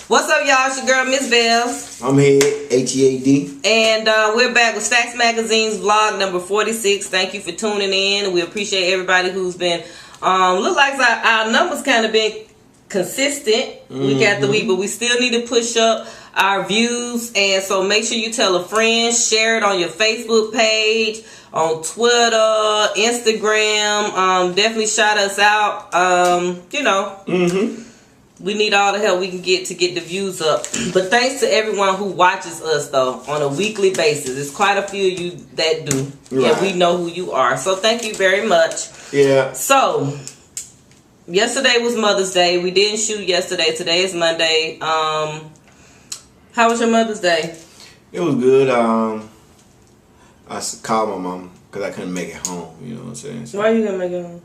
What's up, y'all? It's your girl, Ms.B. I'm here, H-E-A-D. And we're back with Stacks Magazine's vlog number 46. Thank you for tuning in. We appreciate everybody who's been, look like our numbers kind of been consistent week after week, but we still need to push up our views. And so make sure you tell a friend, share it on your Facebook page, on Twitter, Instagram. Definitely shout us out. We need all the help we can get to get the views up. But thanks to everyone who watches us, though, on a weekly basis. There's quite a few of you that do. Right. And we know who you are. So thank you very much. Yeah. So, yesterday was Mother's Day. We didn't shoot yesterday. Today is Monday. How was your Mother's Day? It was good. I called my mom because I couldn't make it home. You know what I'm saying? So, why you couldn't make it home?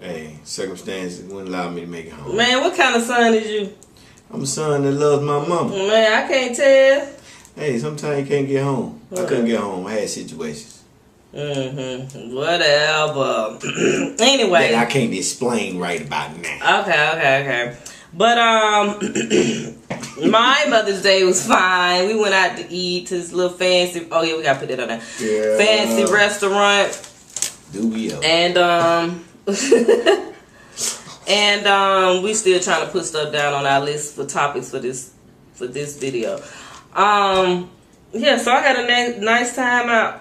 Hey, circumstances wouldn't allow me to make it home. Man, what kind of son is you? I'm a son that loves my mama. Man, I can't tell. Hey, sometimes you can't get home. I couldn't get home. I had situations. Whatever. Anyway. That I can't explain right about now. Okay. But, my Mother's Day was fine. We went out to eat to this little fancy, oh yeah, we gotta put that on there. Yeah. Fancy restaurant. Do we ever? And, we still trying to put stuff down on our list for topics for this video. Yeah, so I had a nice time out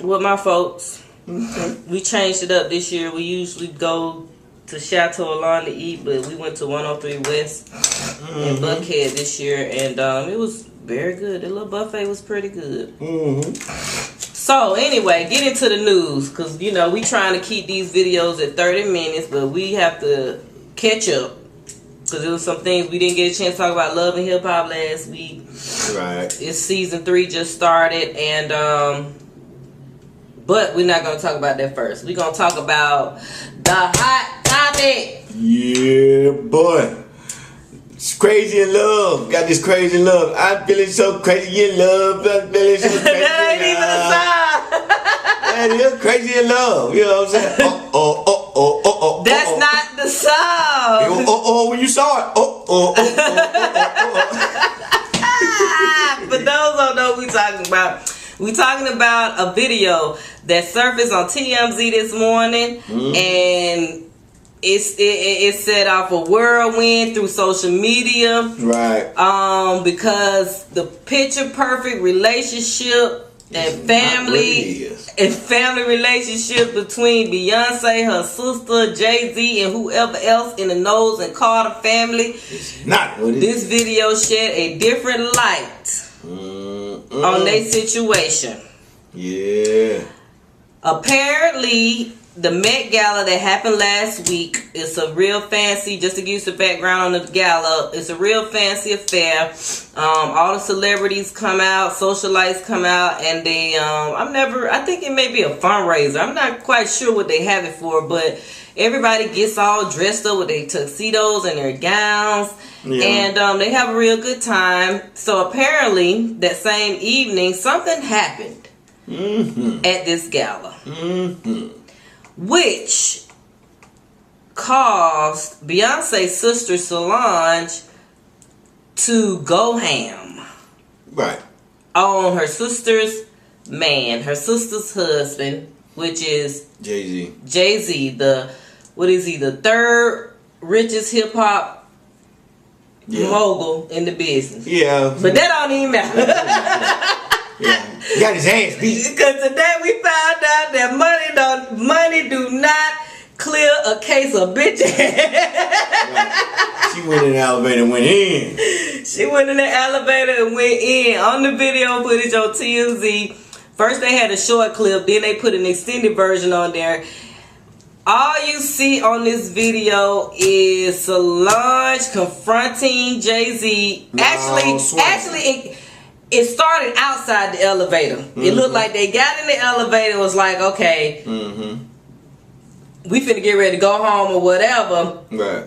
with my folks. We changed it up this year. We usually go to Chateau Alon to eat, but we went to 103 West in Buckhead this year, and it was very good. The little buffet was pretty good. So anyway, get into the news, because we trying to keep these videos at 30 minutes, but we have to catch up, because there was some things we didn't get a chance to talk about. Love and Hip Hop last week. Right. It's season 3 just started, and but we're not gonna talk about that first. We're gonna talk about the hot topic. Yeah, boy. It's crazy in love. Got this crazy in love. I'm feeling so crazy in love. I'm feeling so crazy That ain't even a song. That is crazy in love. You know what I'm saying? Oh. That's not the song. When you saw it. For those who don't know what we talking about. We talking about a video that surfaced on TMZ this morning, and it set off a whirlwind through social media, right? Because the picture perfect relationship and family relationship between Beyonce, her sister, Jay-Z, and whoever else in the Knowles and Carter family. It's not what it this is. video shed a different light on their situation. Yeah. Apparently, the Met Gala that happened last week is a real fancy, just to give you some background on the gala, it's a real fancy affair. All the celebrities come out, socialites come out, and they, I think it may be a fundraiser. I'm not quite sure what they have it for, but everybody gets all dressed up with their tuxedos and their gowns. Yeah. And they have a real good time. So apparently, that same evening, something happened at this gala. Which caused Beyonce's sister Solange to go ham. Right. On her sister's man, her sister's husband, which is Jay-Z. Jay-Z, the third richest hip hop mogul in the business. Yeah. But that don't even matter. Yeah. He got his ass beat. Because today we found out that money do not clear a case of bitch ass. Right. She went in the elevator and went in. She went in the elevator and went in. On the video footage on TMZ, first they had a short clip, then they put an extended version on there. All you see on this video is Solange confronting Jay-Z. Actually, it started outside the elevator. It looked like they got in the elevator and was like, okay, we finna get ready to go home or whatever. Right.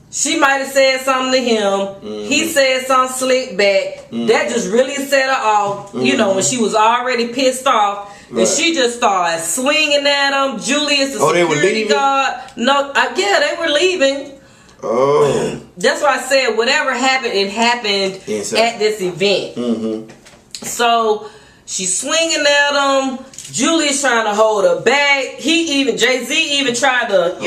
She might have said something to him. He said something slick back. That just really set her off, when she was already pissed off. Right. And she just started swinging at him. Julius, the security guard. No, they were leaving. Oh. That's why I said whatever happened, it happened at this event. Mm-hmm. So she's swinging at him. Julie's trying to hold her back. Jay-Z even tried to,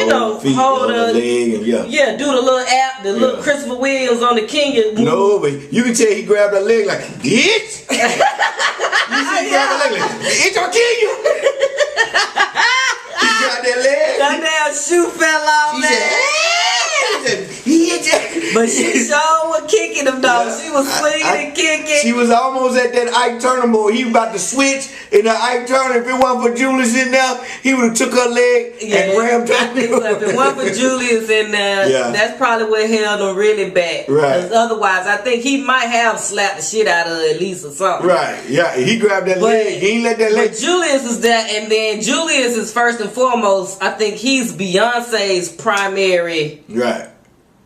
hold her leg and do the little app, the little Christopher Williams on the King. No, but you can tell he grabbed her leg like, bitch. You see he grabbed her leg like, bitch, I'll kill you. He grabbed that leg. That damn shoe fell off, man. But she sure was kicking him though. Yeah, she was swinging and kicking. She was almost at that Ike Turner mode. He was about to switch, and the Ike Turner, if it wasn't for Julius in there, he would have took her leg and rammed her. If it wasn't for Julius in there, that's probably what held him really back. Right. Because otherwise, I think he might have slapped the shit out of her at least or something. Right. Yeah. He grabbed that leg. He ain't let that leg. But Julius is there, and then Julius is first and foremost. I think he's Beyonce's primary. Right.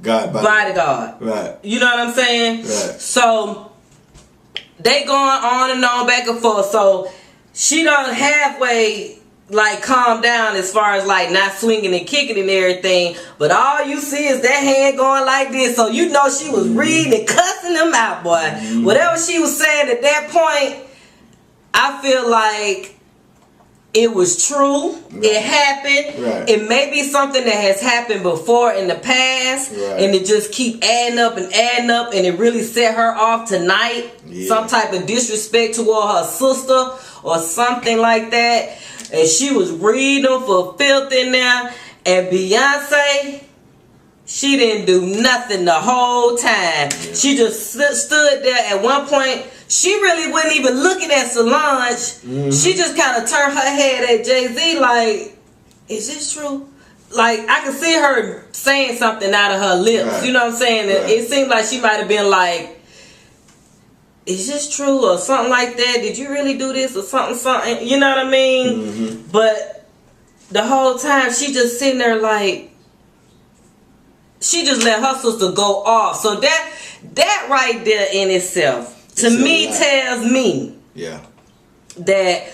Bodyguard. Right. You know what I'm saying? Right. So they going on and on back and forth. So she done halfway like calm down as far as like not swinging and kicking and everything. But all you see is that hand going like this. So you know she was reading and cussing them out, boy. Mm-hmm. Whatever she was saying at that point, I feel like it was true. Right. It happened. Right. It may be something that has happened before in the past, and it just keep adding up, and it really set her off tonight. Yeah. Some type of disrespect toward her sister or something like that. And she was reading them for filth in there. And Beyonce, she didn't do nothing the whole time. Yeah. She just stood there. At one point, she really wasn't even looking at Solange. Mm-hmm. She just kind of turned her head at Jay-Z like, is this true? Like, I can see her saying something out of her lips. Right. You know what I'm saying? Right. It seemed like she might have been like, is this true? Or something like that. Did you really do this? Or something. You know what I mean? Mm-hmm. But the whole time, she just sitting there like, she just let her sister go off. So that right there in itself, to me, tells me that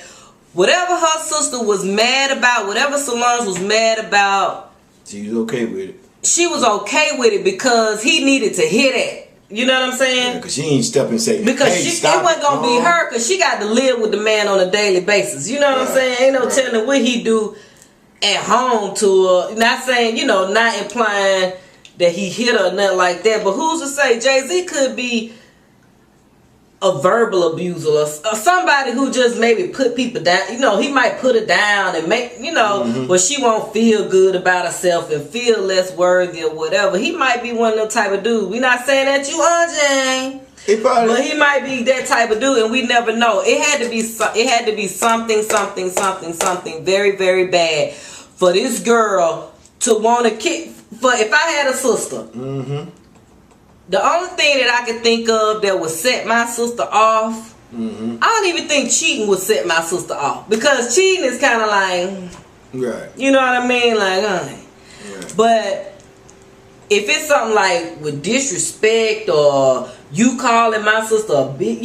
whatever her sister was mad about, whatever Solange was mad about, she was okay with it. She was okay with it because he needed to hear that. You know what I'm saying? Yeah, because she ain't step and say, because hey, it wasn't going to be her, because she got to live with the man on a daily basis. You know what I'm saying? Ain't no telling what he do at home to her. Not saying, not implying that he hit her or nothing like that, but who's to say Jay-Z could be a verbal abuser or somebody who just maybe put people down. He might put her down and make, but she won't feel good about herself and feel less worthy or whatever. He might be one of them type of dudes. We're not saying that you are, Jane. But he might be that type of dude, and we never know. It had to be something very, very bad for this girl to want to kick. For if I had a sister, the only thing that I could think of that would set my sister off, I don't even think cheating would set my sister off, because cheating is kind of like, you know what I mean, like, But if it's something like with disrespect, or you calling my sister a bitch,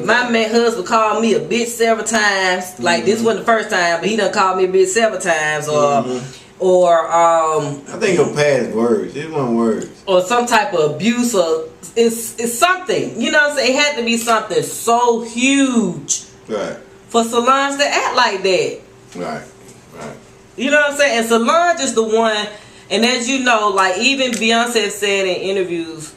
my husband called me a bitch several times, like this wasn't the first time, but he done called me a bitch several times, or I think it'll pass words. It wasn't words. Or some type of abuse, or it's something. You know what I'm saying? It had to be something so huge for Solange to act like that. Right. You know what I'm saying? And Solange is the one, and as you know, like even Beyonce said in interviews,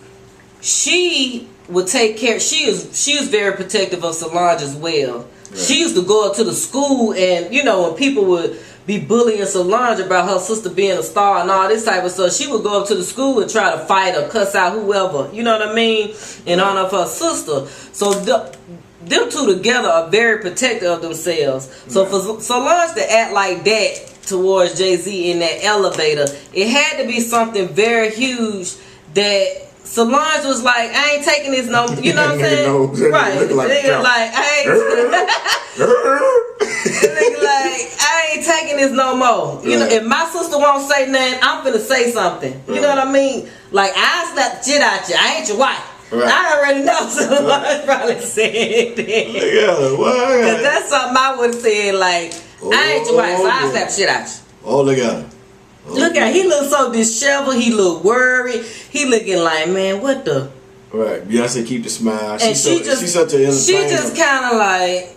she would take care. She is very protective of Solange as well. She used to go up to the school, and when people would be bullying Solange about her sister being a star and all this type of stuff, she would go up to the school and try to fight or cuss out whoever, you know what I mean, in honor of her sister. So them two together are very protective of themselves. So for Solange to act like that towards Jay-Z in that elevator, it had to be something very huge that Solange was like, I ain't taking this no, you know what I'm saying? Right. Nigga like, I ain't taking this no more. You know, if my sister won't say nothing, I'm finna say something. You know what I mean? Like, I slap the shit out you. I ain't your wife. I already know Solange probably said that. Because that's something I would have said, like, I ain't your wife, so I slap the shit out you. All together. Look at he look so disheveled. He look worried. He looking like, man, what the? Right. Beyonce keep the smile. And she's such an entertainer. She just kind of like.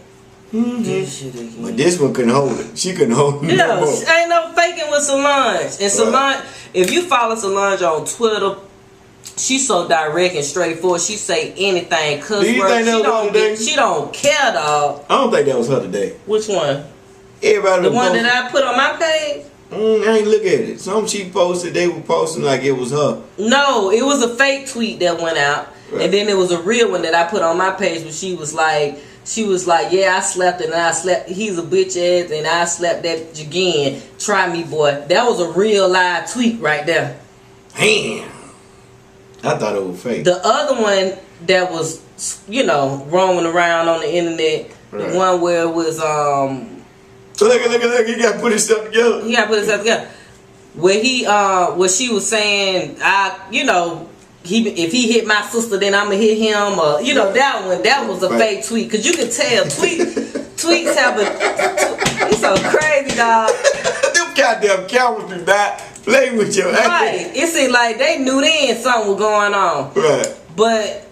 This shit again. But this one couldn't hold it. She couldn't hold it. Yeah, ain't no faking with Solange. And Solange, if you follow Solange on Twitter, she's so direct and straightforward. She say anything, cuss words. She don't care, dog. I don't think that was her today. Which one? Everybody. The one that I put on my page. I ain't look at it. Some she posted, they were posting like it was her. No, it was a fake tweet that went out, and then there was a real one that I put on my page where she was like, yeah, I slept and I slept. He's a bitch ass, and I slept that again. Try me, boy. That was a real live tweet right there. Damn. I thought it was fake. The other one that was, roaming around on the internet, the one where it was Look, he gotta put his stuff together. Where she was saying, if he hit my sister, then I'ma hit him, or that was a fake tweet, cause you can tell tweets have it's so crazy, dog. Them goddamn cameras do not play with your ass. Right. It seemed like they knew then something was going on. Right. But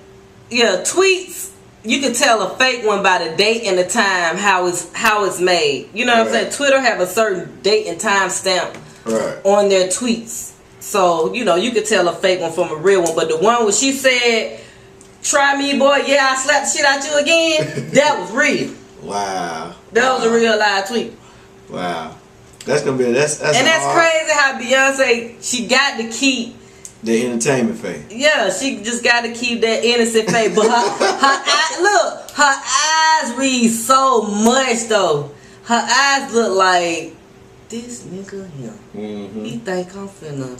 yeah, tweets. You can tell a fake one by the date and the time how it's made. You know what I'm saying? Twitter have a certain date and time stamp on their tweets. So, you can tell a fake one from a real one. But the one where she said, try me, boy, yeah, I slapped the shit out you again, that was real. Wow. That was a real live tweet. Wow. That's gonna be that's crazy how Beyonce, she got to keep the entertainment face. Yeah, she just got to keep that innocent face. But her eyes read so much though. Her eyes look like this nigga here. He think I'm finna.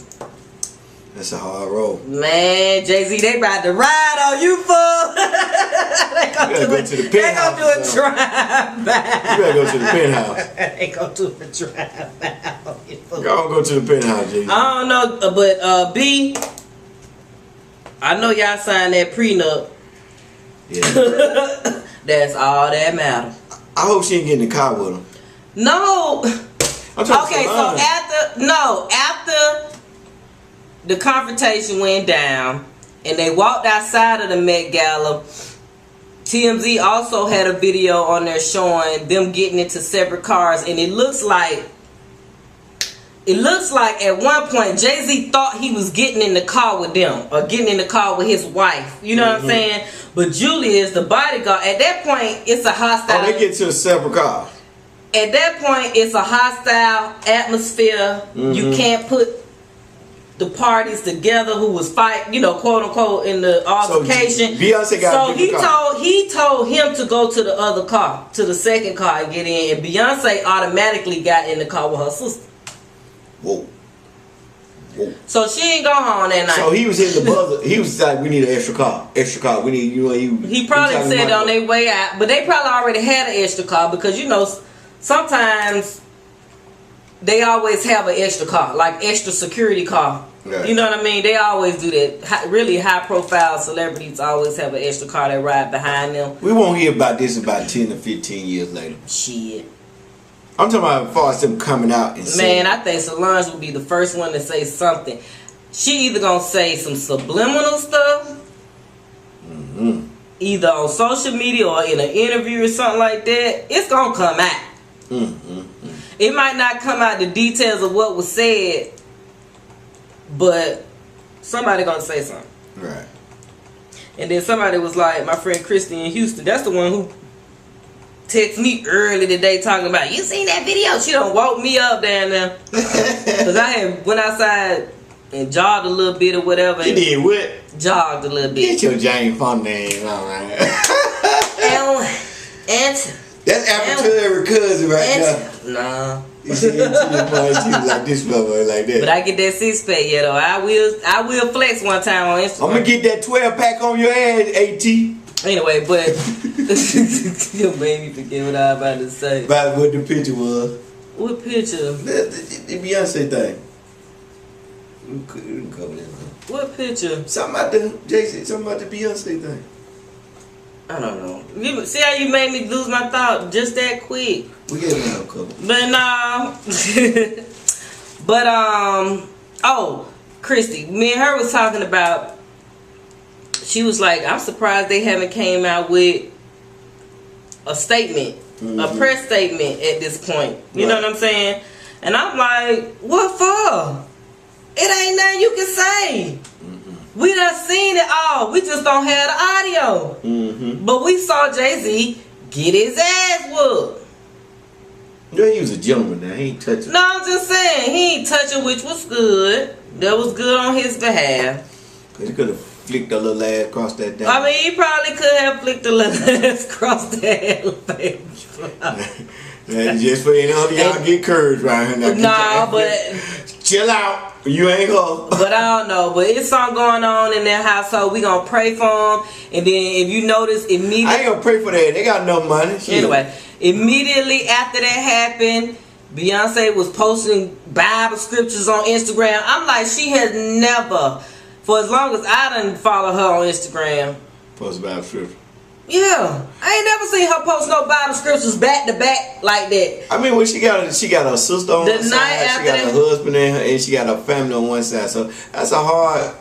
That's a hard roll. Man, Jay-Z, they about to ride on you, fool. They gonna go to the penthouse. They gonna do a drive-by. You gotta go to the penthouse. They gonna do a drive-by. Go to the penthouse, Jay-Z. I don't know, but B, I know y'all signed that prenup. Yeah. That's all that matters. I hope she ain't get in the car with him. No. Okay, so after the confrontation went down and they walked outside of the Met Gala, TMZ also had a video on there showing them getting into separate cars, and it looks like at one point Jay-Z thought he was getting in the car with them or getting in the car with his wife. You know what I'm saying? But Julius, the bodyguard, at that point it's a hostile. Oh, they get to a separate car. At that point it's a hostile atmosphere. You can't put the parties together who was fighting, quote unquote, in the altercation. So Beyonce got he told him to go to the other car, to the second car, and get in, and Beyonce automatically got in the car with her sister. Whoa. So she ain't go home that night. So he was hitting the buzzer. He was like, "We need an extra car. Extra car. We need He probably said on their way out, but they probably already had an extra car because sometimes they always have an extra car, like extra security car. Right. You know what I mean? They always do that. Really high profile celebrities always have an extra car that ride behind them. We won't hear about this about 10 to 15 years later. Shit. I'm talking about as far as them coming out and saying. Man, I think Solange will be the first one to say something. She either gonna say some subliminal stuff, either on social media or in an interview or something like that. It's gonna come out. It might not come out the details of what was said, but somebody gonna say something. Right. And then somebody was like, my friend Christy in Houston, that's the one who texted me early today talking about, you seen that video? She done woke me up down there. Because I had went outside and jogged a little bit or whatever. You did what? Jogged a little bit. Get your James Fun name on, right? That's Appleton cousin right there. Nah. You see like this motherfucker like that. But I get that 6-pack, though. I will flex one time on Instagram. I'm gonna get that 12-pack on your ass, AT. Anyway, but you made me forget what I was about to say. About what the picture was. What picture? The Beyonce thing. We can cover that. What picture? Something about the Jay-Z, something about the Beyonce thing. I don't know. See how you made me lose my thought just that quick. We get it now, cover. But no. But oh, Christy, me and her was talking about. She was like, I'm surprised they haven't came out with a statement, a press statement at this point. You know what I'm saying? And I'm like, what for? It ain't nothing you can say. We done seen it all. We just don't have the audio. But we saw Jay-Z get his ass whooped. Yeah, he was a gentleman now. He ain't touching. No, I'm just saying, he ain't touching, which was good. That was good on his behalf. He could have flicked a little ass across that thing. I mean, he probably could have flicked a little ass across that face. Just for any of y'all get curved right here. Nah, but chill out. You ain't her. But I don't know. But it's something going on in their household. We gonna pray for them. And then if you notice, immediately. I ain't gonna pray for that. They got enough money. Shit. Anyway, immediately after that happened, Beyonce was posting Bible scriptures on Instagram. I'm like, she has never, for as long as I done follow her on Instagram. Post Bible scripture. Yeah, I ain't never seen her post no Bible scriptures back to back like that. I mean, when she got her sister on one side, she got her husband and she got her family on one side. So that's a hard.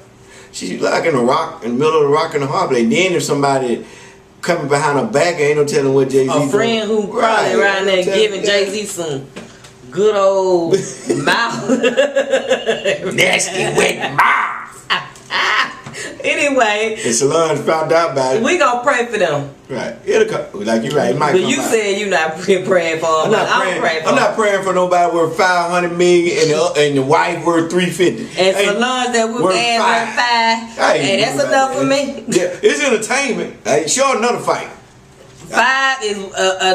She's like in the middle of the rock and the hard place. Then if somebody coming behind her back, ain't no telling what Jay-Z. A friend who probably around there giving Jay-Z some good old mouth, nasty wet mouth. Anyway, and Solange found out about it. We gonna pray for them. Right. It'll come. Like you're right. It might but come you out. said you're not praying for them. I'm not praying for nobody worth $500 million and the wife worth $350. And Solange that worth $5. Hey, that's enough for me. Yeah, it's entertainment. Hey, show another fight. 5 is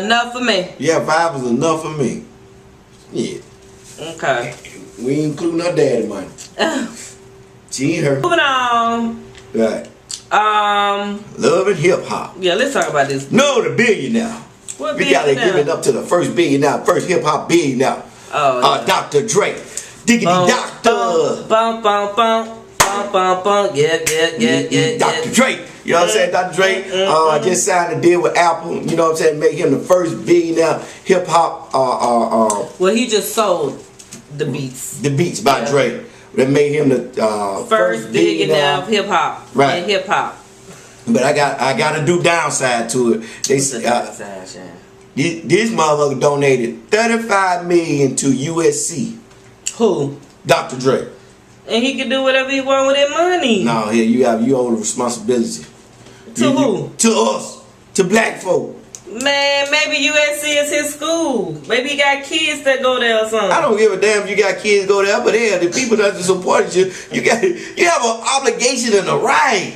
enough for me. Yeah, 5 is enough for me. Yeah. Okay. We ain't including her daddy money. She ain't her. Moving on. Right. Love and hip hop. Yeah, let's talk about this. No, the Billionaire. What we gotta give it up to the first Billionaire, first hip hop Billionaire. Oh, yeah. Dr. Dre. Diggity Doctor. Bum, bum, bum, bum, bum, bum. Yeah. Dr. Dre. You know what I'm saying? Dr. Dre just signed a deal with Apple. You know what I'm saying? Make him the first Billionaire hip hop. Well, he just sold the beats. The beats by Dre. That made him the first Billionaire of hip hop. Right. And hip hop. But I got to do downside to it. They downside, this motherfucker donated $35 million to USC. Who? Dr. Dre. And he can do whatever he want with that money. No, here you own the responsibility. To who? To us. To black folk. Man, maybe USC is his school. Maybe he got kids that go there or something. I don't give a damn if you got kids go there, but the people that support you, you have an obligation and a right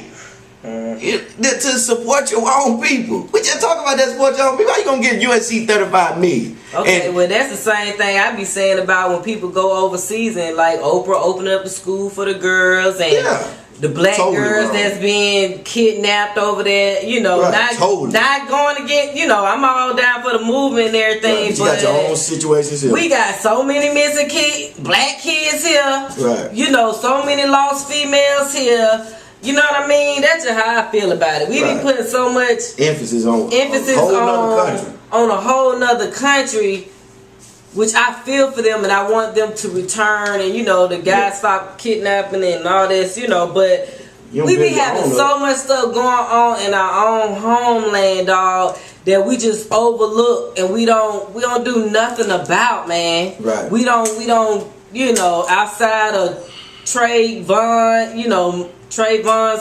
to support your own people. We just talking about that support your own people. How you gonna get USC $35 million? Okay, well that's the same thing I be saying about when people go overseas and like Oprah opening up the school for the girls and the black girls that's being kidnapped over there, you know, not going to get, you know, I'm all down for the movement and everything. But you got your own situations here. We got so many missing black kids here. Right. You know, so many lost females here. You know what I mean? That's just how I feel about it. We be putting so much emphasis on a whole nother country. Which I feel for them and I want them to return and, you know, the guys stop kidnapping and all this, you know, but we be having so much stuff going on in our own homeland, dog, that we just overlook and we don't do nothing about, man. Right. We don't, you know, outside of Trayvon's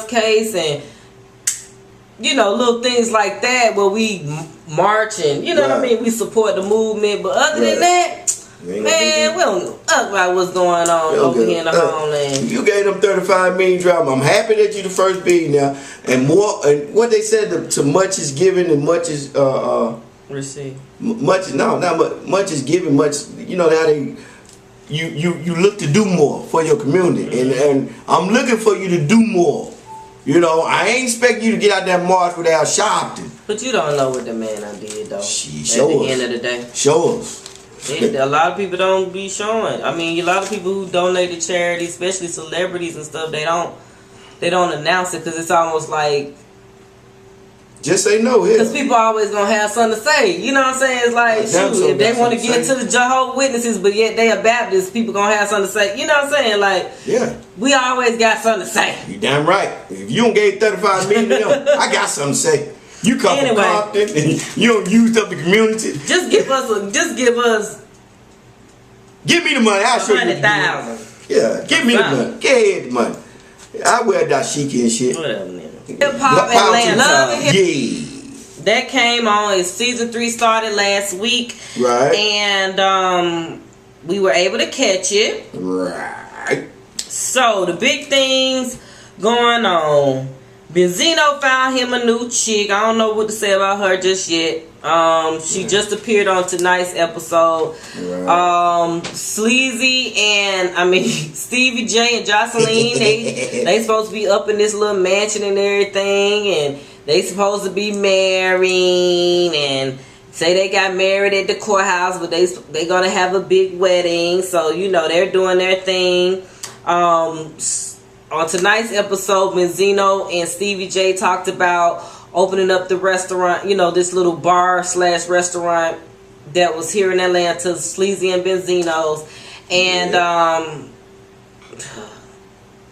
case and, you know, little things like that where we marching, you know what I mean? We support the movement, but other than that, man, we don't know about what's going on over here in the homeland. You gave them $35 million drama. I'm happy that you the first Billionaire and more. And what they said, to much is given and much is received. Much is given. Much, you know how they. You look to do more for your community, and I'm looking for you to do more. You know, I ain't expect you to get out that march without Sharpton. But you don't know what the man I did, though. Show at the us. end of the day. Show us. A lot of people don't be showing. I mean, a lot of people who donate to charity, especially celebrities and stuff, they don't announce it because it's almost like Just say no, yeah. Because people always gonna have something to say. You know what I'm saying? It's like, shoot, if they want to get to the Jehovah's Witnesses, but yet they are Baptists, people gonna have something to say. You know what I'm saying? Like, yeah, we always got something to say. You damn right. If you don't gave 35 million to them, I got something to say. You come from Compton and you don't use up the community. Just give us. Give me the money. I'll show you. 100,000. Yeah, give me the money. Get ahead the money. I wear dashiki and shit. Whatever, nigga. Hip Hop Atlanta. Yeah. That came on. Season 3 started last week. Right. And we were able to catch it. Right. So the big things going on. Benzino found him a new chick. I don't know what to say about her just yet. She just appeared on tonight's episode. Right. Sleazy and Stevie J and Jocelyn, they supposed to be up in this little mansion and everything, and they supposed to be married and say they got married at the courthouse, but they gonna have a big wedding. So they're doing their thing. On tonight's episode, Benzino and Stevie J talked about opening up the restaurant, this little bar/restaurant that was here in Atlanta, Sleazy and Benzino's. And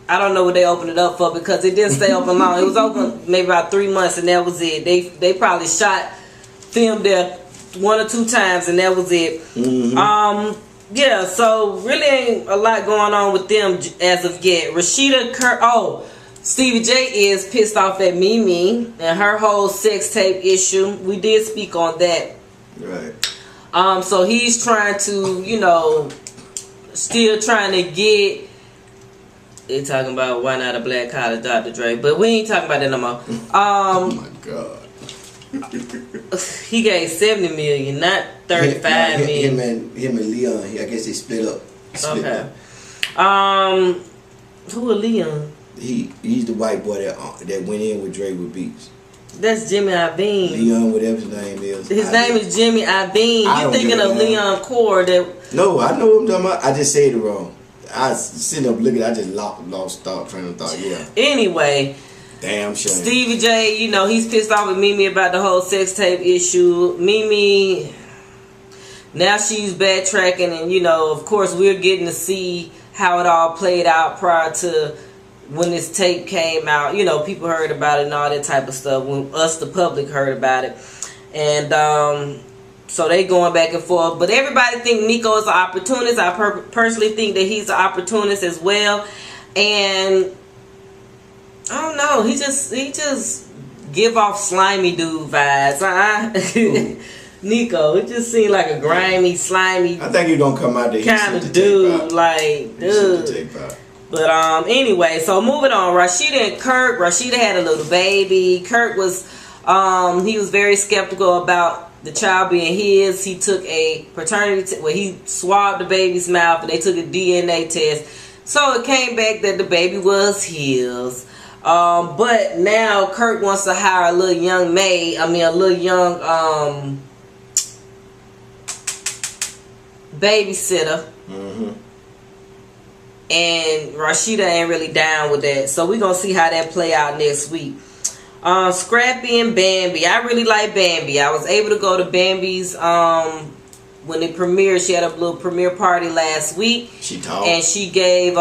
I don't know what they opened it up for because it didn't stay open long. It was open maybe about 3 months and that was it. They probably filmed there 1 or 2 times and that was it. Mm-hmm. Yeah, so really ain't a lot going on with them as of yet. Stevie J is pissed off at Mimi and her whole sex tape issue. We did speak on that. Right. So he's trying to, still trying to get. They talking about why not a black collar Dr. Dre, but we ain't talking about that no more. Oh my God. He gave 70 million, not 35 million. Him and Leon, I guess they split up. Okay. Who is Leon? He's the white boy that went in with Dre with Beats. That's Jimmy Iovine. Leon, whatever his name is. His name is Jimmy Iovine. You thinking of Leon Core? No, I know what I'm talking about. I just said it wrong. I was sitting up looking. I just lost train of thought. Yeah. Anyway. Damn shame. Stevie J, he's pissed off with Mimi about the whole sex tape issue. Mimi, now she's backtracking, and of course we're getting to see how it all played out prior to when this tape came out. People heard about it and all that type of stuff. When us, the public, heard about it, and so they going back and forth. But everybody think Nico is an opportunist. I personally think that he's an opportunist as well, and I don't know. He just give off slimy dude vibes. Nico, it just seemed like a grimy, slimy. I think he's gonna come out there kind of dude, like dude. But anyway, so moving on. Rashida and Kirk. Rashida had a little baby. Kirk was he was very skeptical about the child being his. He took a paternity he swabbed the baby's mouth and they took a DNA test. So it came back that the baby was his. But now Kirk wants to hire a little young babysitter. Mm-hmm. And Rashida ain't really down with that. So we're going to see how that play out next week. Scrappy and Bambi. I really like Bambi. I was able to go to Bambi's when it premiered. She had a little premiere party last week. She talked. And she gave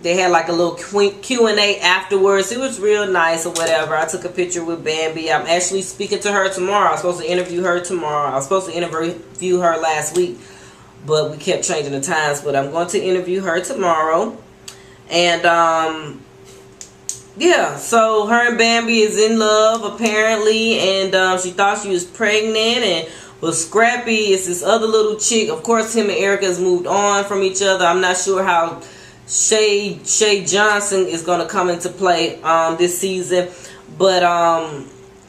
they had like a little Q&A afterwards. It was real nice or whatever. I took a picture with Bambi. I'm actually speaking to her tomorrow. I was supposed to interview her tomorrow. I was supposed to interview her last week, but we kept changing the times. But I'm going to interview her tomorrow. And yeah, so her and Bambi is in love apparently, and she thought she was pregnant, and was Scrappy. It's this other little chick. Of course, him and Erica has moved on from each other. I'm not sure how Shay Johnson is going to come into play this season, but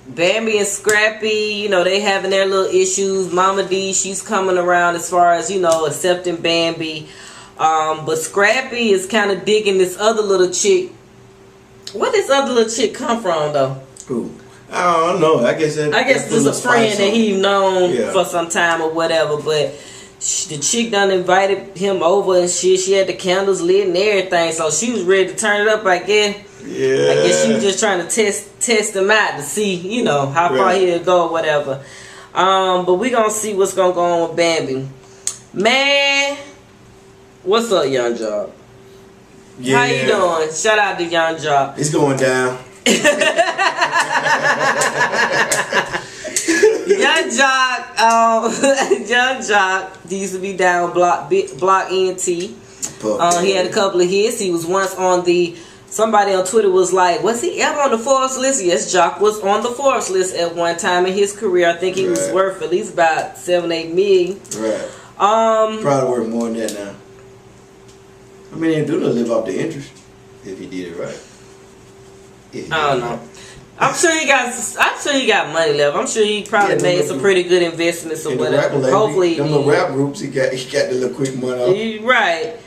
Bambi and Scrappy, they having their little issues. Mama D, she's coming around as far as accepting Bambi, but Scrappy is kind of digging this other little chick. Where this other little chick come from though? Who? I don't know. I guess this is a friend that he known for some time or whatever, but the chick done invited him over and shit. She had the candles lit and everything, so she was ready to turn it up, I guess. Yeah. I guess she was just trying to test him out to see, you know, how far he'll go or whatever. But we gonna see what's gonna go on with Bambi. Man, what's up, Young Jock? Yeah. How you doing? Shout out to Young Jock. It's going down. Young Jock, Young Jock, he used to be down Block ENT. He had a couple of hits. He was once on the, somebody on Twitter was like, was he ever on the Forbes list? Yes, Jock was on the Forbes list at one time in his career. I think he was worth at least about 7-8 million. Right. Probably worth more than that now. I mean, they do not live off the interest if he did it right. I don't know. I'm sure he got money left. I'm sure he probably made some pretty good investments or whatever. Hopefully, them little rap groups, he got the little quick money off. Right.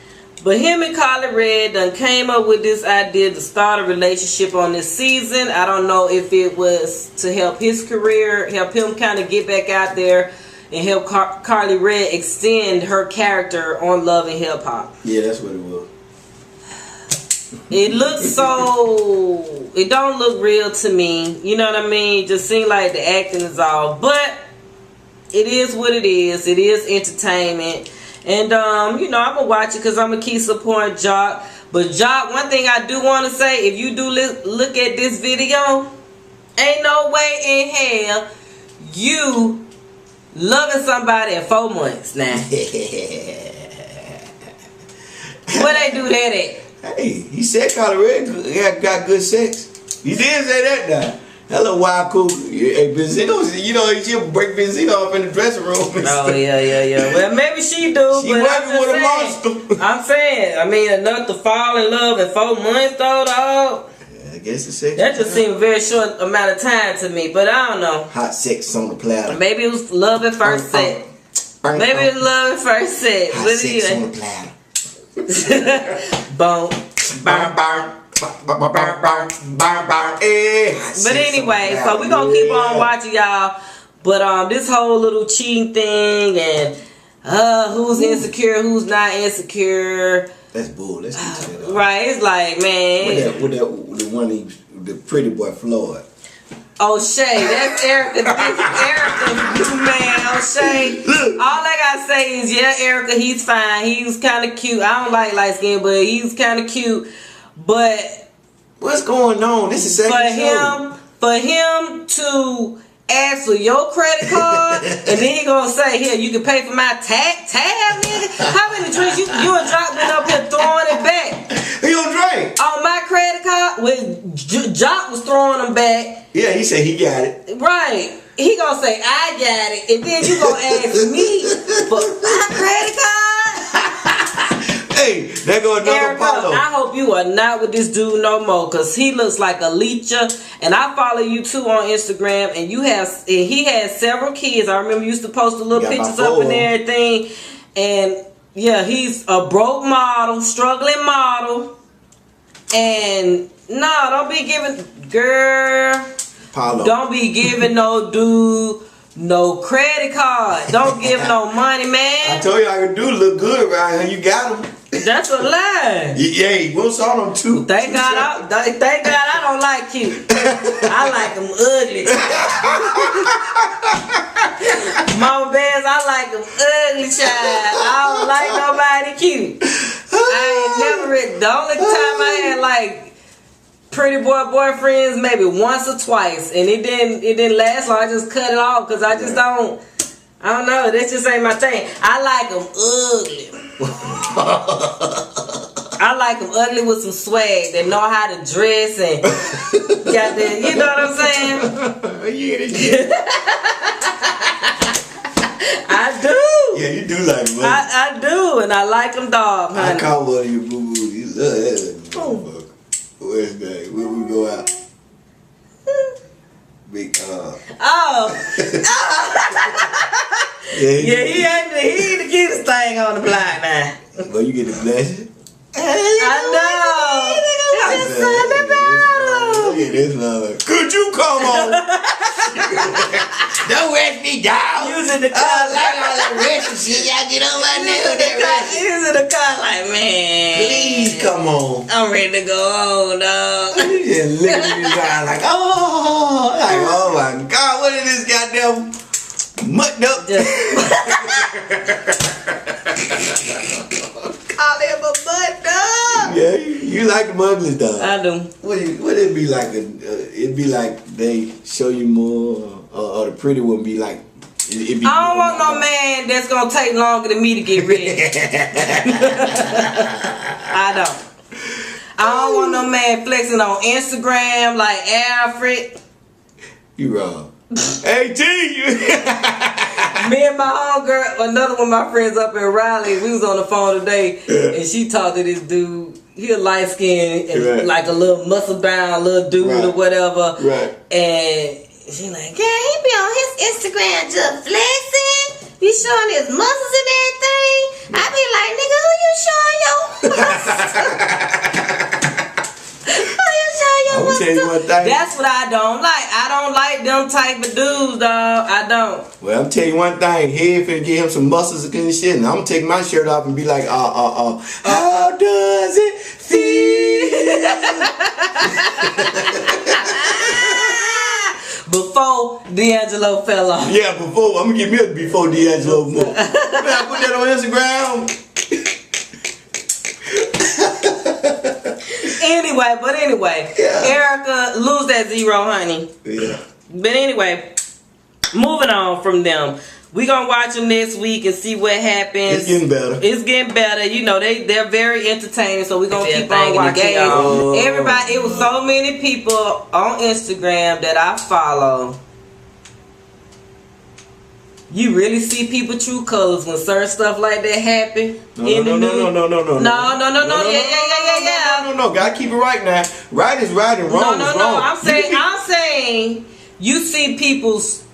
But him and Carly Red done came up with this idea to start a relationship on this season. I don't know if it was to help his career, help him kind of get back out there, and help Carly Red extend her character on Love and Hip Hop. Yeah, that's what it was. It looks so... It don't look real to me. You know what I mean? It just seems like the acting is off. But it is what it is. It is entertainment. And, you know, I'm going to watch it because I'm going to keep supporting Jock. But Jock, one thing I do want to say, if you do look at this video, ain't no way in hell you loving somebody in 4 months now. Where they do that at? Hey, he said Carly Red got good sex. He did say that now. Hello, wild cool. Hey, Benzino, you know, she'll break Benzino up in the dressing room. Oh, yeah. Well, maybe she do. She working with a monster. I'm saying, I mean, enough to fall in love in 4 months, though, dog. Yeah, I guess it's sex. That just seemed a very short amount of time to me, but I don't know. Hot sex on the platter. Maybe it was love at first sight. Maybe it was love at first sight. Hot sex on the platter. Boom. But anyway, so we're gonna keep on watching, y'all. But this whole little cheating thing and who's insecure, who's not insecure. That's bull. Let's get to that. Right, it's like, man. With the one the pretty boy Floyd. O'Shea, that's Erica. Erica, man, O'Shea. Look. All I gotta say is, yeah, Erica, he's fine. He's kind of cute. I don't like light skin, but he's kind of cute. But what's going on? This is for him to ask for your credit card and then he gonna say, here, you can pay for my tab, nigga. How many drinks you and Jock been up here throwing it back? He don't drink. On my credit card, when Jock was throwing them back. Yeah, he said he got it. Right. He gonna say, I got it. And then you gonna ask me for my credit card? Hey, there go another Erica, follow. I hope you are not with this dude no more, cause he looks like a leecher. And I follow you too on Instagram, and he has several kids. I remember you used to post the little pictures up and everything. And yeah, he's a broke model, struggling model. And no, don't be giving don't be giving no dude no credit card. Don't give no money, man. I told you I could do look good around here. You got him. That's a lie. Yeah, we'll saw them too. Thank God I don't like you. I like them ugly. Mama Bears, I like them ugly, child. I don't like nobody cute. I ain't never read. The only time I had like pretty boy boyfriends maybe once or twice, and it didn't last long. I just cut it off because I just don't know. That just ain't my thing. I like them ugly. I like them ugly with some swag. They know how to dress and got that. You know what I'm saying? I do. Yeah, you do like them. I do, and I like them dog, honey. I caught one of your boo boos. You love that motherfucker. Where's that? Where we go out? Big Oh. Yeah, he ain't the cutest thing on the block now. Well, you get the blessing. I know. It's just something about him. Look at this mother. Could you come on? Don't rush me down. Using the car. Like all that rushing shit. Y'all get on my nerves. Using the car like, man. Please come on. I'm ready to go home, dog. You just looking at his eye like, oh my God, what is this goddamn mucked up? Call him a butt dog. Yeah, you like the muglers, dog. I do. Would it be like it'd be like they show you more, or the pretty one be like. I don't want no man that's gonna take longer than me to get ready. I don't want no man flexing on Instagram like Alfred. You wrong. Hey T, Me and my homegirl, another one of my friends up in Raleigh, we was on the phone today, and she talked to this dude. He a light skinned and right. like a little muscle bound little dude right. or whatever. Right. And she like, yeah, he be on his Instagram just flexing. He showing his muscles and everything. I be like, nigga, who you showing your muscles? Who you showing your muscles? I'm tell you one thing. That's what I don't like. I don't like them type of dudes, dog. I don't. Well, I'm tell you one thing. He finna get him some muscles and shit, and I'm gonna take my shirt off and be like, how does it feel? Before D'Angelo fell off. Yeah, before I'm gonna get me a before D'Angelo more. Man, I put that on Instagram. Anyway, yeah. Erica, lose that zero, honey. Yeah. But anyway, moving on from them. We gonna watch them next week and see what happens. It's getting better. It's getting better. You know, they're very entertaining, so we gonna keep on watching. watching. Everybody, it was so many people on Instagram that I follow. You really see people true colors when certain stuff like that happen. No. No. Gotta keep it right now. Right is right and wrong is wrong. I'm saying you see people's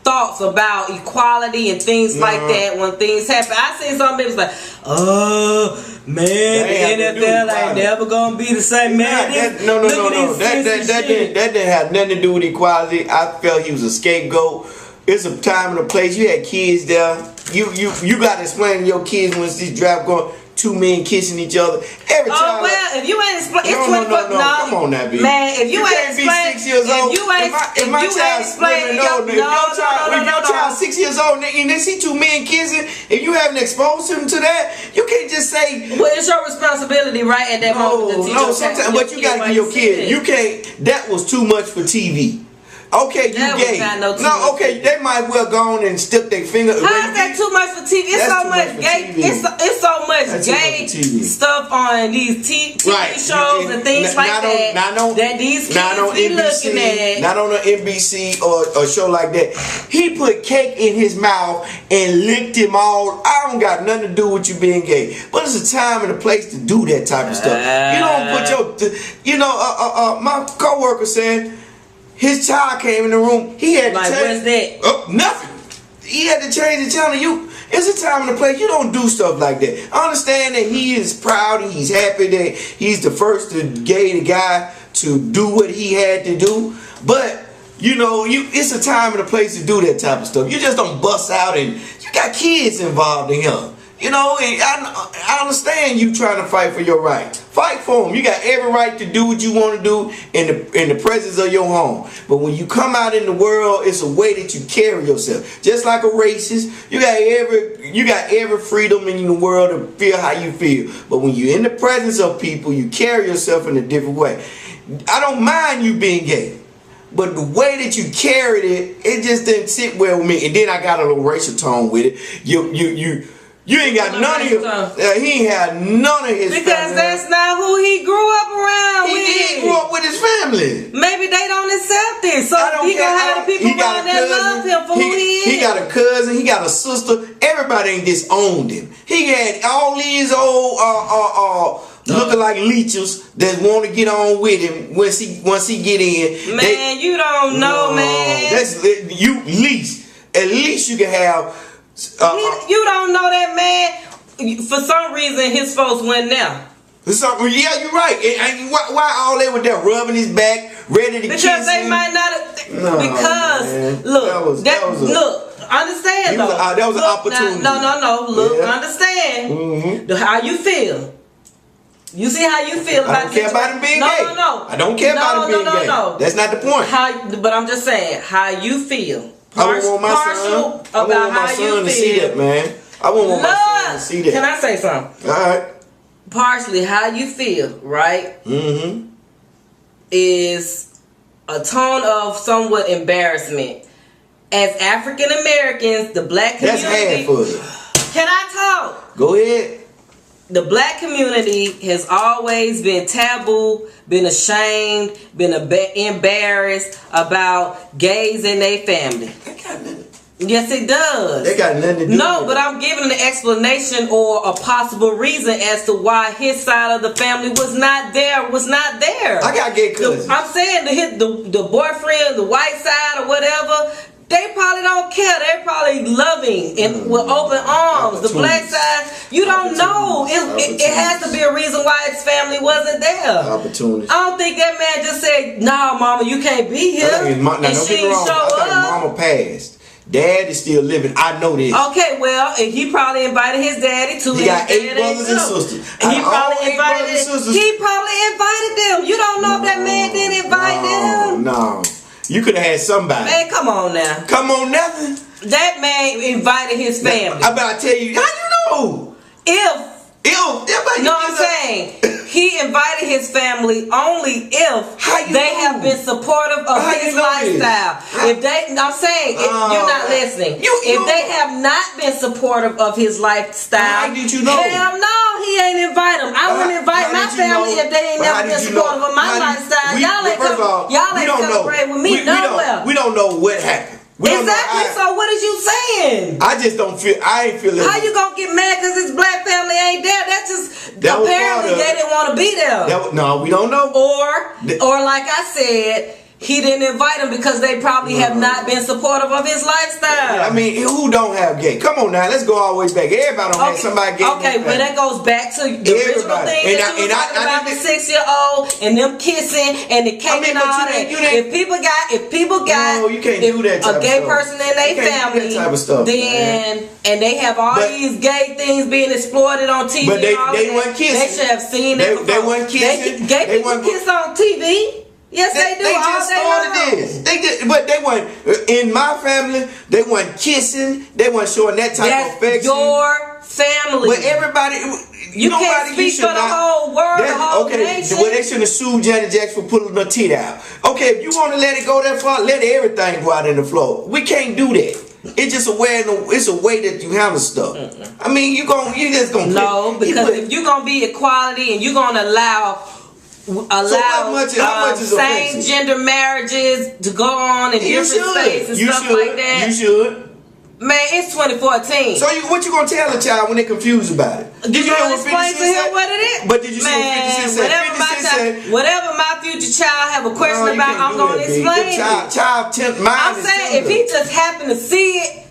thoughts about equality and things like that when things happen. I seen some people like, oh man, the NFL ain't never gonna be the same. Man, That didn't have nothing to do with equality. I felt he was a scapegoat. It's a time and a place. You had kids there. You got to explain to your kids when this draft going. Two men kissing each other. Every time. If you ain't explain, it's no. Come on, now, B. Man, if you ain't be 6 years old. If my child's your child 6 years old and they see two men kissing, if you haven't exposed them to that, you can't just say. Well, it's your responsibility, right, at that moment. No, sometimes, but you got to give your kid. You can't. That was too much for TV. Okay, you gay. Okay, they might well go on and stick their finger. How is that too much for TV? It's so much gay. It's so much gay stuff on these TV shows and things like that. That these kids be looking at. Not on an NBC or a show like that. He put cake in his mouth and licked him all. I don't got nothing to do with you being gay, but it's a time and a place to do that type of stuff. You don't put my coworker said. His child came in the room. He had to change. What's that? Oh, nothing. He had to change the channel. It's a time and a place. You don't do stuff like that. I understand that he is proud and he's happy that he's the first gay guy to do what he had to do. But it's a time and a place to do that type of stuff. You just don't bust out and you got kids involved in here. I understand you trying to fight for your right. Fight for them. You got every right to do what you want to do in the presence of your home. But when you come out in the world, it's a way that you carry yourself. Just like a racist, you got every freedom in the world to feel how you feel. But when you're in the presence of people, you carry yourself in a different way. I don't mind you being gay. But the way that you carried it just didn't sit well with me. And then I got a little racial tone with it. You ain't got none of his. He ain't had none of his. Because that's not who he grew up around with. He grew up with his family. Maybe they don't accept it, so he gonna have the people around that love him for who he is. He got a cousin. He got a sister. Everybody ain't disowned him. He had all these old looking like leeches that want to get on with him once he get in. Man, you don't know, man. That's you. At least you can have. You don't know that man. For some reason, his folks went there. So, yeah, you're right. And why all they were there rubbing his back, ready to kiss him? Because they might not. No, because man. look, look. Understand though. That was an opportunity. No. Look, understand. Mm-hmm. How you feel. You see how you feel about I don't care about him being gay. No. I don't care about him being gay. No. That's not the point. But I'm just saying how you feel. I want my son. I want my son to see that, man. I want my son to see that. Can I say something? All right. Partially how you feel, right? Mm-hmm. Is a tone of somewhat embarrassment. As African Americans, the black community. That's half of it. Can I talk? Go ahead. The black community has always been taboo, been ashamed, been embarrassed about gays and their family. Yes, it does. They got nothing to do No, with but I'm giving an explanation or a possible reason as to why his side of the family was not there. I got gay cousins. I'm saying the boyfriend, the white side or whatever, they probably don't care. They're probably loving and with open arms. The black side, you don't know. It has to be a reason why his family wasn't there. Opportunity. I don't think that man just said, "No, mama, you can't be here." Don't get me wrong. I think mama passed. Dad is still living. I know this. Okay, well, and he probably invited his daddy too. He got 8 brothers and sisters. He probably invited them. You don't know if that man didn't invite them. No. You could have had somebody. Man, come on now. Come on, nothing. That man invited his family. I'm about to tell you. How you know? I'm saying he invited his family only if they have been supportive of his lifestyle. I'm saying you're not listening. If they have not been supportive of his lifestyle, how did you know? Hell no, he ain't invite them. I wouldn't invite my family if they ain't never been supportive of my lifestyle. Y'all ain't celebrating with me nowhere. We don't know what happened. Exactly. So what is you saying? I just don't feel. I ain't feeling. How you gonna get mad because his black family ain't there? That's just apparently they didn't want to be there. No, we don't know. Or like I said, he didn't invite them because they probably have not been supportive of his lifestyle. I mean, who don't have gay? Come on now, let's go all the way back. Everybody don't have somebody gay. Okay, well that goes back to the original thing that you were talking about, the 6-year-old and them kissing and the cake and all that. If people got no, you can't do that type a gay of person in their family, type of stuff, then and they have all these gay things being exploited on TV. But they weren't kissing. They should have seen it. They weren't kissing. Gay people kiss on TV. Yes, they do. They just started this. They did, but they weren't in my family. They weren't kissing. They weren't showing that type of affection. Your family. But everybody, you can't speak for the whole world, the whole nation. Well, they shouldn't have sued Janet Jackson for pulling her teeth out. Okay, if you want to let it go that far, let everything go out in the floor. We can't do that. It's just it's a way that you handle stuff. I mean, you just gonna because if you're gonna be equality and you're gonna allow how much is same gender marriages to go on in different states and stuff like that. You should. Man, it's 2014. So what you gonna tell a child when they're confused about it? Did you explain to him what it is? But did you see what 50 Cent said? Whatever my future child have a question about, I'm gonna explain it. I'm saying if he just happened to see it,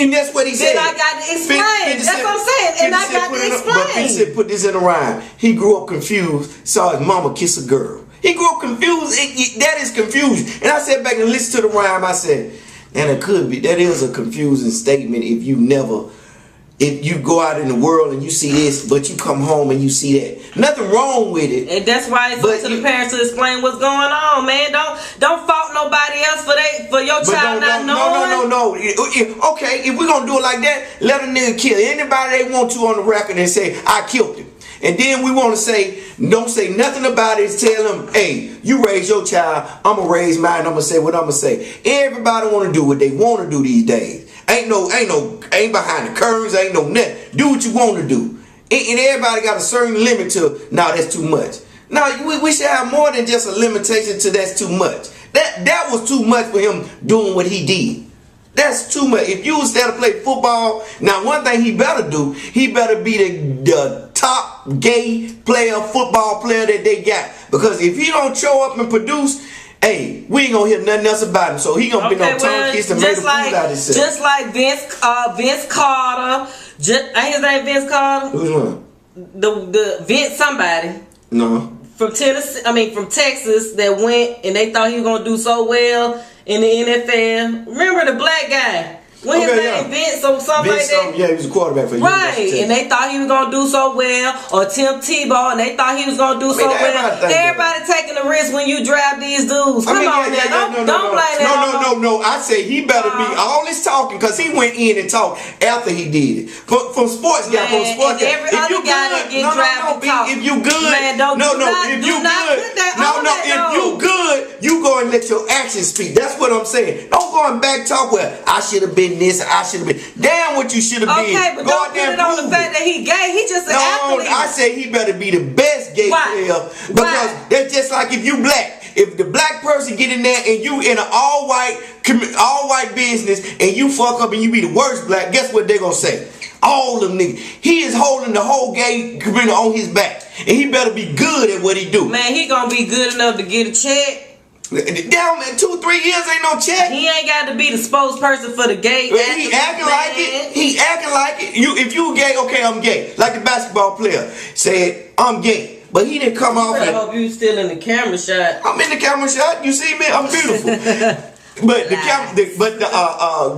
and that's what he said. Then I got to explain. That's what I'm saying. And I got to explain. But 50 Cent put this in a rhyme. He grew up confused, saw his mama kiss a girl. He grew up confused. That is confusion. And I sat back and listened to the rhyme. I said, and it could be. That is a confusing statement if you go out in the world and you see this, but you come home and you see that. Nothing wrong with it. And that's why it's up to the parents to explain what's going on, man. Don't fault nobody else for your child not knowing. No. Okay, if we're going to do it like that, let a nigga kill anybody they want to on the record and say, I killed him. And then we want to say, don't say nothing about it. Tell them, hey, you raise your child, I'm going to raise mine. I'm going to say what I'm going to say. Everybody want to do what they want to do these days. Ain't behind the curtains, ain't no nothing. Do what you want to do. And everybody got a certain limit to, that's too much. No, we should have more than just a limitation to that's too much. That was too much for him doing what he did. That's too much. If you was there to play football, now one thing he better do, he better be the top gay football player that they got. Because if he don't show up and produce, hey, we ain't gonna hear nothing else about him. So he gonna be no tongue kiss and make a fool out of himself. Just like Vince Carter. Ain't his name Vince Carter? Who's one? the Vince somebody. No. From Tennessee, from Texas, that went and they thought he was gonna do so well in the NFL. Remember the black guy? When his name Vince or something like that? Yeah, he was a quarterback for Right, and they thought he was going to do so well. Or Tim Tebow, and they thought he was going to do so well. Everybody taking the risk when you draft these dudes. Come on now, don't blame that. No. I say he better be all this talking because he went in and talked after he did it. From sports guy, every other guy that get drafted talk. If you good, man, if you good, you go and let your actions speak. That's what I'm saying. Don't go and back talk where I should have been this, I should have been. Damn what you should have been. Okay, but don't put it on the fact that he gay. He just an athlete. I say he better be the best gay player because that's just like if you black. If the black person get in there and you in an all white business and you fuck up and you be the worst black, guess what they gonna say? All them niggas. He is holding the whole gay community on his back, and he better be good at what he do. Man, he gonna be good enough to get a check. Damn, man, 2-3 years ain't no check. He ain't got to be the spokesperson for the gay. He acting like it. He acting like it. If you gay, okay, I'm gay. Like the basketball player said, I'm gay. But he didn't come off. I hope you still in the camera shot. I'm in the camera shot. You see me? I'm beautiful. But the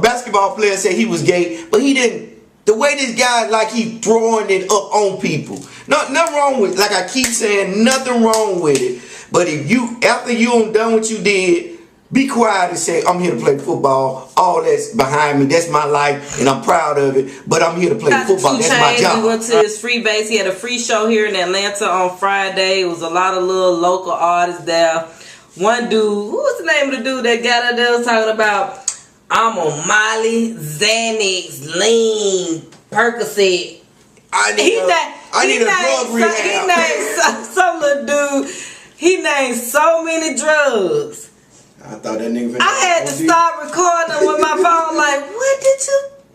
basketball player said he was gay, but he didn't. The way this guy, like, he throwing it up on people. Nothing wrong with it. Like I keep saying, nothing wrong with it. But if you, after you done what you did, be quiet and say, I'm here to play football. All that's behind me. That's my life, and I'm proud of it. But I'm here to play football. That's my job. We went to his Freebase. He had a free show here in Atlanta on Friday. It was a lot of little local artists there. One dude, who was the name of the dude that got up there was talking about, I'm on Molly, Xanax, Lean, Percocet. I need a drug rehab. He named some little dude. He named so many drugs. I thought that nigga. I had to stop recording with my phone. Like, what did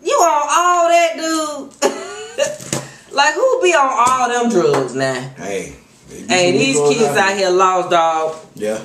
you on all that, dude? Like, who be on all them drugs now? Hey, these kids out here lost, dog. Yeah.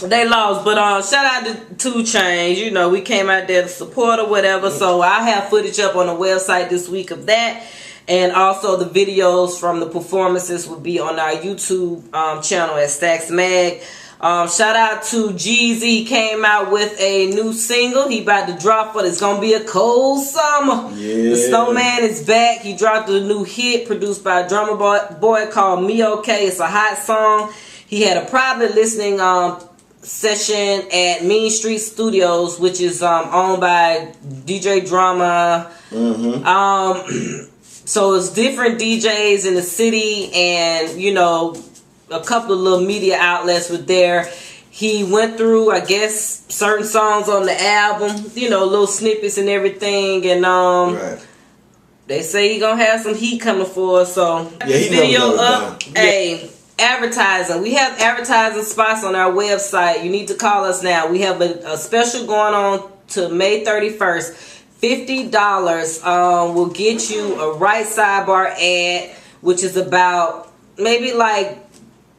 They lost, but shout out to Chainz. You know, we came out there to support or whatever. So I have footage up on the website this week of that. And also the videos from the performances will be on our YouTube channel at Stacks Mag. Shout out to Jeezy. Came out with a new single. He about to drop it. It's going to be a cold summer. Yeah. The Snowman is back. He dropped a new hit produced by a drummer boy called Me Okay. It's a hot song. He had a private listening session at Mean Street Studios, which is owned by DJ Drama. So it's different DJs in the city, and you know, a couple of little media outlets were there. He went through, I guess, certain songs on the album, you know, little snippets and everything, and they say he gonna have some heat coming for us. So he video up. Hey, advertising. We have advertising spots on our website. You need to call us now. We have a special going on to May 31st. $50 will get you a right sidebar ad, which is about maybe like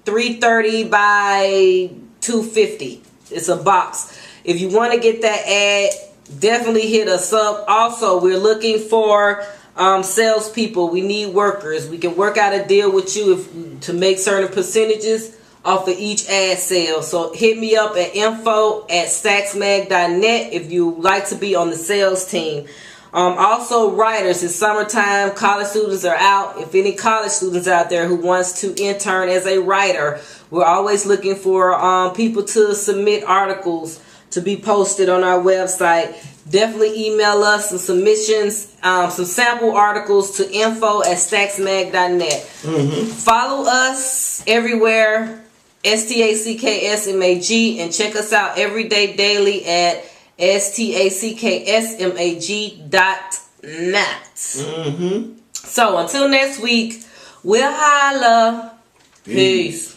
330 by 250. It's a box. If you want to get that ad, definitely hit us up. Also, we're looking for salespeople. We need workers. We can work out a deal with you to make certain percentages off of each ad sale. So hit me up at info@stacksmag.net if you like to be on the sales team. Also, writers. It's summertime. College students are out. If any college students out there who wants to intern as a writer, we're always looking for people to submit articles to be posted on our website. Definitely email us some submissions, some sample articles to info@stacksmag.net. Follow us everywhere. STACKSMAG, and check us out every day daily at STACKSMAG.net. So until next week, we'll holla. Peace.